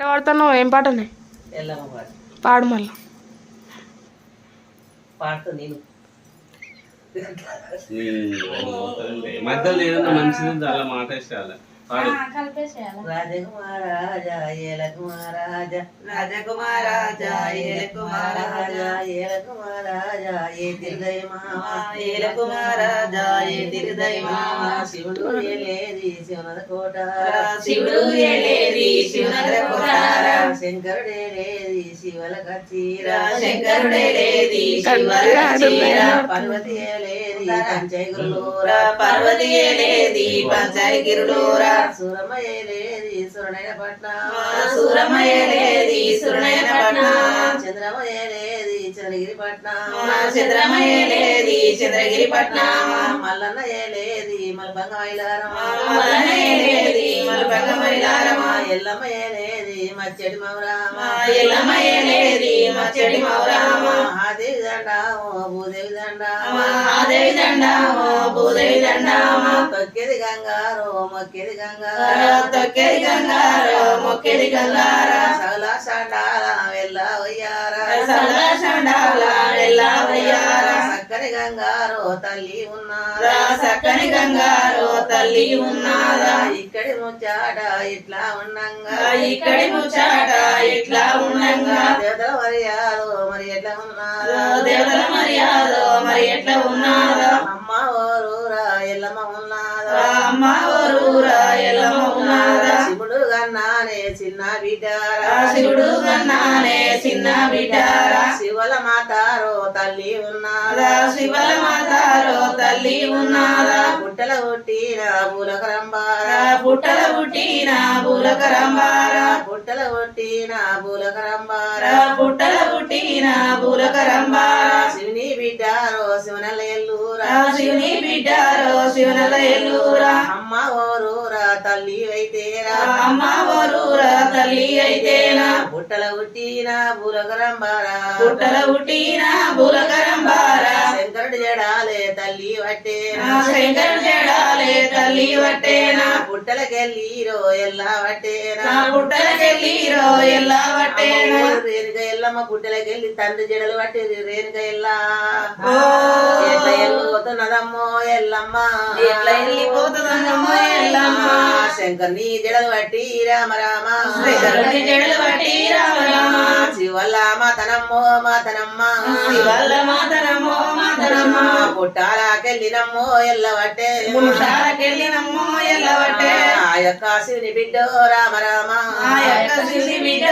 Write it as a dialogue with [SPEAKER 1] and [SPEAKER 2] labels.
[SPEAKER 1] పాడుతున్నావు ఏం పాటనే పాడు మళ్ళా
[SPEAKER 2] పాడుతా నేను
[SPEAKER 3] మధ్యలో ఏదన్నా మంచిది చాలా మాట ఇష్టాల
[SPEAKER 2] రాజకుమారాజా ఏలకుమారాజా రాజకుమారాజా ఏలకుమారాజా ఏలకుమారాజా ఏ తిరుదయ మామా ఏలకుమారాజా ఏ తిరుదయ మామా శివుడు ఏలేది శివనద కోట శివుడు ఏలేది శివనద కోట శంకరుడే లేది శివల కచీరా శంకరుడే లేది శివల కచీరా పార్వతి ఏలేది పంచై గురులూరా పార్వతి ఏలేది పంచై గిరులూరా సురమయేలేది సురనైన పట్నం సురమయేలేది సురనైన పట్నం చంద్రమయేలేది చంద్రగిరి పట్నం చంద్రమయేలేది చంద్రగిరి పట్నం మల్లన్న ఏలేది మల్బంగ మైలారం మల్లన్న ఏలేది మల్బంగ మైలారమ ఎల్లమ్మ ఏలేది మచ్చడి మౌరామ ఎల్లమ్మ ఏలేది మచ్చడి మౌరామ ఆదేవి దండామో భూదేవి దండామో ఆదేవి దండామో భూదేవి దండామో తొక్కేది గంగారో మొక్కేది గంగారో తొక్కేది గంగారో మొక్కేది గంగారా సకల షండాల వెళ్ళ వయ్యారా సకల షండాల వెళ్ళ వయ్యారా సక్కని గంగారో తల్లి ఉన్నారా సక్కని గంగారో తల్లి ఉన్నారా ఇక్కడి ముచ్చాట ఇట్లా ఉండంగా ఇక్కడి ముచ్చాట ఇట్లా ఉండంగా దేవతల మర్యాదో మరి ఎట్లా ఉన్నారా దేవతల మర్యాదో మరి ఎట్లా ఉన్నారా అమ్మ ఓరూరా ఎల్లమ్మ ఉన్నారా అమ్మ ఓరూరా ఎల్లమ్మ ఉన్నారా శివుడు గన్నానే చిన్న బిడ్డారా శివుడు గన్నానే చిన్న బిడ్డారా శివల మాతారో తల్లి ఉన్నారా శివల మాతారో తల్లి ఉన్నారా పుట్టల పుట్టిన పూలకరంబారా పుట్టల పుట్టిన పూలకరంబారా పుట్టల పుట్టిన పూలకరంబారా పుట్టల పుట్టిన పూలకరంబారా శివుని బిడ్డారో శివనల ఎల్లూరా శివుని బిడ్డారో శివనల ఎల్లూరా అమ్మ ఓరూరా తల్లి అయితేరా అమ్మ ఓరూరా తల్లి అయితేనా పుట్టల పుట్టిన పూలకరంబారా పుట్టల పుట్టిన పూలకరంబారా శంకరుడు జడాలే తల్లి వట్టేనా శంకరుడు జడాలే తల్లి వట్టేనా పుట్టలకెళ్ళిరో ఎల్లా వట్టేనా పుట్టలకెళ్ళిరో ఎల్లా వట్టేనా రేణుక ఎల్లమ్మ పుట్టలకెళ్ళి తండ్రి జడలు పట్టేది రేణుక ఎల్లా ఎట్లా వెళ్ళిపోతున్నదమ్మో ఎల్లమ్మ ఎట్లా వెళ్ళిపోతున్నదమ్మో ఎల్లమ్మ శంకర్ని జడలు పట్టి రామ రామ శంకరుని జడలు పట్టి రామ రామ శివల్ల మాతనమ్మో మాతనమ్మ శివల్ల మాతనమ్మో మాతనమ్మ పుట్టాలకెళ్ళినమ్మో ఎల్లవట్టే పుట్టాలకెళ్ళినమ్మో ఎల్లవట్టే ఆ యొక్క శివుని బిడ్డో రామ రామ ఆ యొక్క శివుని బిడ్డ